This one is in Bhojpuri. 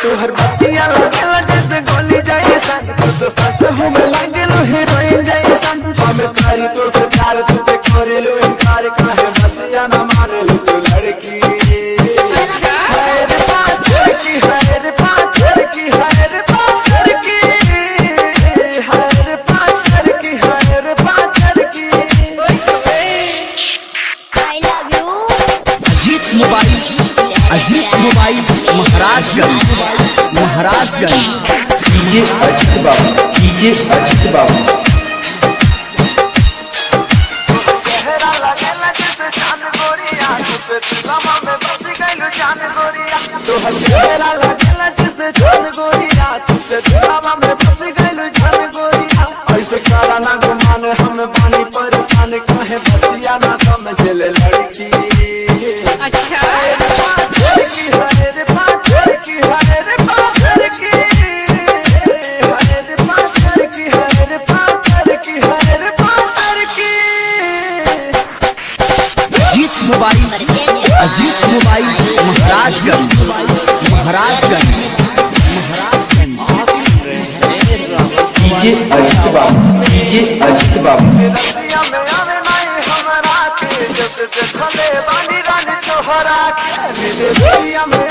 तोहर बतिया लगेला जैसे गोली जाए सन तो सच हूँ मैं लगेलो हीरोइन जाए सन हमें तारी तो से प्यार तुझे करे लो इनकार काहे बतिया न माने लो तू लड़की है रे पाँच लड़की है रे पाँच लड़की है रे पाँच लड़की है रे पाँच लड़की है रे पाँच लड़की I love you Ajit mobile Maharajganj DJ Ajit बाबू चेहरा लगेला जैसे चांद गोरिया तुझे दिलवा में बस गइलो जान गोरिया तोहर चेहरा लगेला जैसे चांद गोरिया तुझे दिलवा में बस गइलो जान गोरिया ऐसे करा ना गुमान हम पानी परेशान काहे बतिया ना समझ ले लड़की अच्छा लड़की है रे पाँच लड़की है रे पाँच लड़की है रे पाँच लड़की है रे पाँच लड़की है रे पाँच लड़की अजीत मोबाइल महाराजगंज डीजे अजीत बाबू रतिया में आवे नहीं हमरा के जब देखले बानी रानी तोहरा के रतिया में